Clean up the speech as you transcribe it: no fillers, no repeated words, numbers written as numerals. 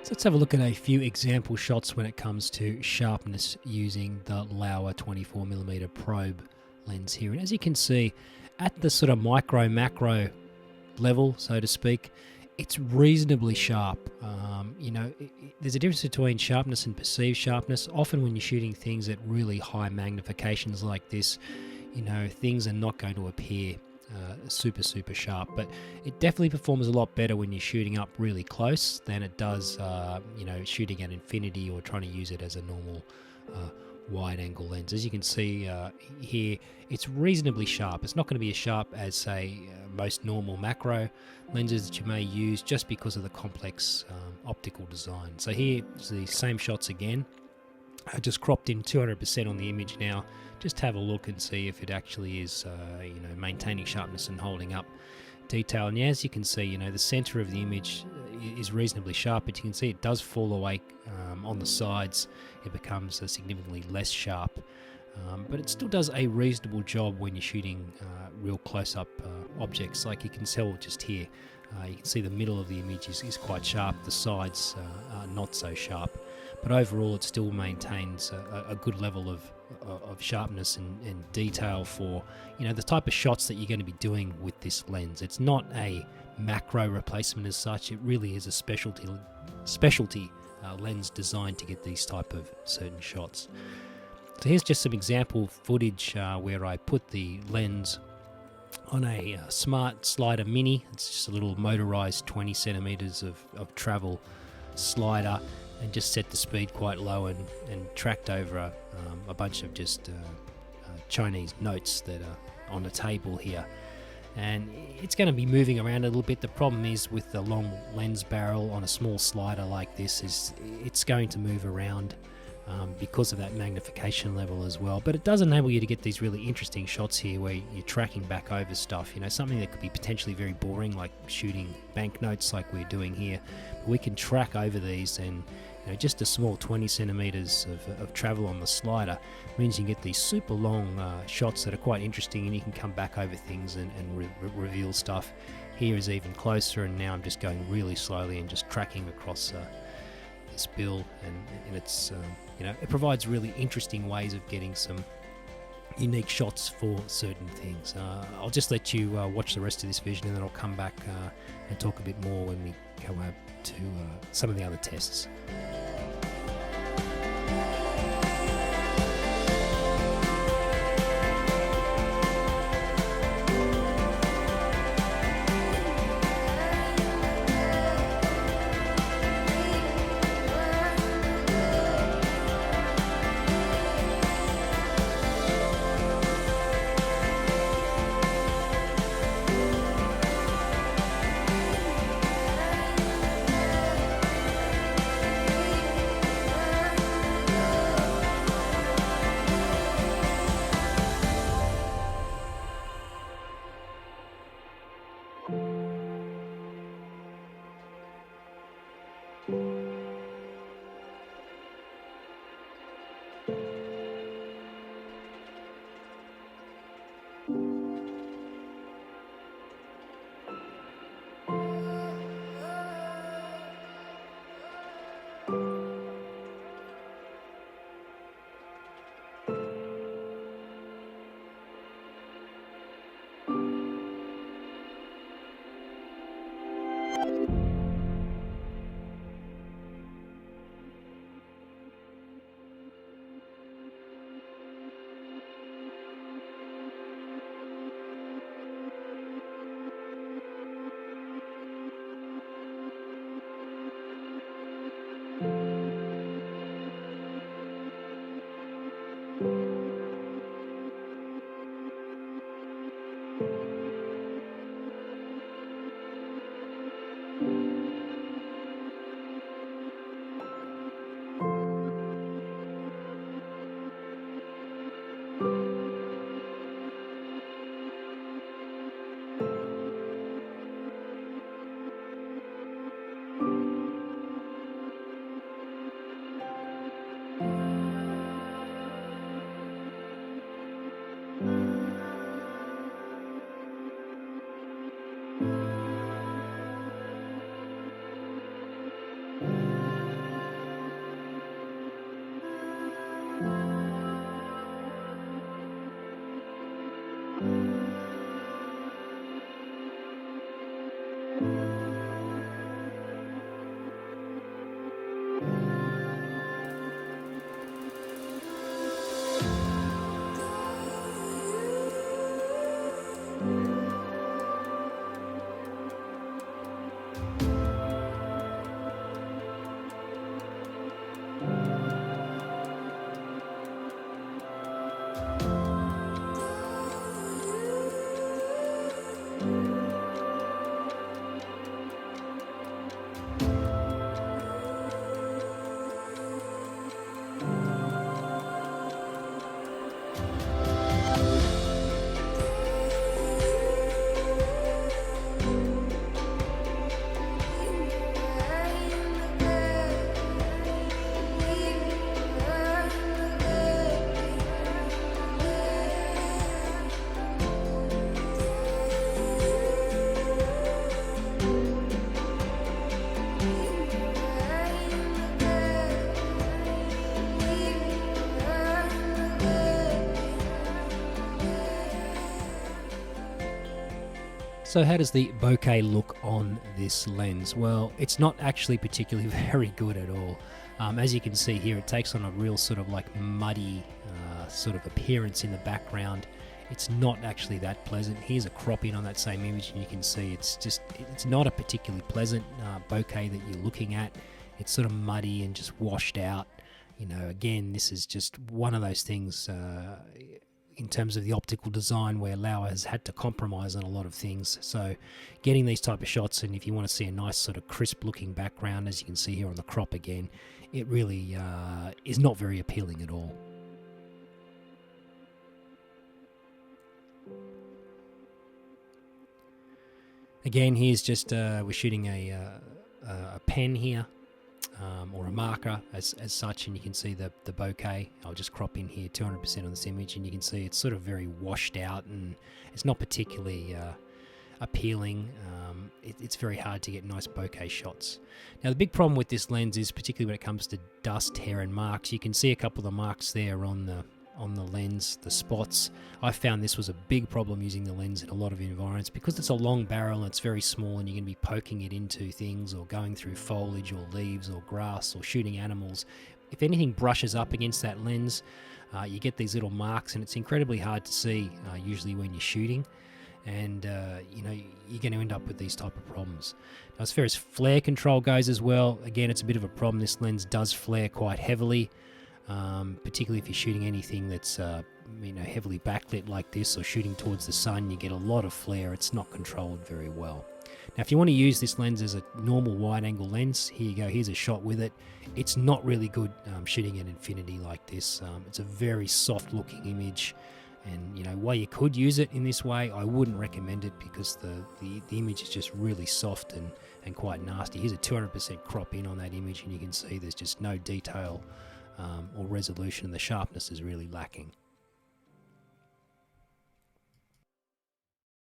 So let's have a look at a few example shots when it comes to sharpness using the Laowa 24mm probe lens here. And as you can see, at the sort of micro macro level, so to speak, it's reasonably sharp. There's a difference between sharpness and perceived sharpness. Often when you're shooting things at really high magnifications like this, things are not going to appear super sharp, but it definitely performs a lot better when you're shooting up really close than it does shooting at infinity or trying to use it as a normal wide angle lens. As you can see here, it's reasonably sharp. It's not going to be as sharp as, say, most normal macro lenses that you may use, just because of the complex optical design. So here's the same shots again. I just cropped in 200% on the image now. Just have a look and see if it actually is, maintaining sharpness and holding up detail. And as you can see, the center of the image is reasonably sharp, but you can see it does fall away on the sides. It becomes significantly less sharp, but it still does a reasonable job when you're shooting real close-up objects. Like you can tell just here, you can see the middle of the image is quite sharp. The sides are not so sharp. But overall, it still maintains a good level of sharpness and detail for the type of shots that you're going to be doing with this lens. It's not a macro replacement as such. It really is a specialty lens designed to get these type of certain shots. So here's just some example footage where I put the lens on a Smart Slider Mini. It's just a little motorized 20 centimeters of travel slider, and just set the speed quite low and tracked over a bunch of just Chinese notes that are on a table here. And it's going to be moving around a little bit. The problem is with the long lens barrel on a small slider like this is it's going to move around because of that magnification level as well. But it does enable you to get these really interesting shots here where you're tracking back over stuff, something that could be potentially very boring, like shooting banknotes like we're doing here. But we can track over these, and just a small 20 centimeters of travel on the slider means you can get these super long shots that are quite interesting, and you can come back over things and reveal stuff. Here is even closer, and now I'm just going really slowly and just tracking across this bill, and it's it provides really interesting ways of getting some unique shots for certain things. I'll just let you watch the rest of this vision, and then I'll come back and talk a bit more when we go out to some of the other tests. So how does the bokeh look on this lens? Well, it's not actually particularly very good at all. As you can see here, it takes on a real sort of like muddy sort of appearance in the background. It's not actually that pleasant. Here's a crop in on that same image, and you can see it's not a particularly pleasant bokeh that you're looking at. It's sort of muddy and just washed out. You know, again, this is just one of those things in terms of the optical design where Laowa has had to compromise on a lot of things. So getting these type of shots, and if you want to see a nice sort of crisp looking background, as you can see here on the crop again, it really is not very appealing at all. Again, here's just we're shooting a pen here, or a marker as such, and you can see the bokeh. I'll just crop in here 200% on this image, and you can see it's sort of very washed out, and it's not particularly appealing. It's very hard to get nice bokeh shots. Now the big problem with this lens is, particularly when it comes to dust, hair and marks, you can see a couple of the marks there on the lens, the spots. I found this was a big problem using the lens in a lot of environments because it's a long barrel and it's very small, and you're going to be poking it into things or going through foliage or leaves or grass or shooting animals. If anything brushes up against that lens, you get these little marks, and it's incredibly hard to see usually when you're shooting, and you know, you're going to end up with these type of problems. Now, as far as flare control goes as well, again, it's a bit of a problem. This lens does flare quite heavily. Particularly if you're shooting anything that's you know, heavily backlit like this, or shooting towards the sun, you get a lot of flare. It's not controlled very well. Now if you want to use this lens as a normal wide angle lens, here you go, here's a shot with it. It's not really good shooting at infinity like this. It's a very soft looking image, and you know, while you could use it in this way, I wouldn't recommend it because the image is just really soft and quite nasty. Here's a 200% crop in on that image, and you can see there's just no detail or resolution. The sharpness is really lacking.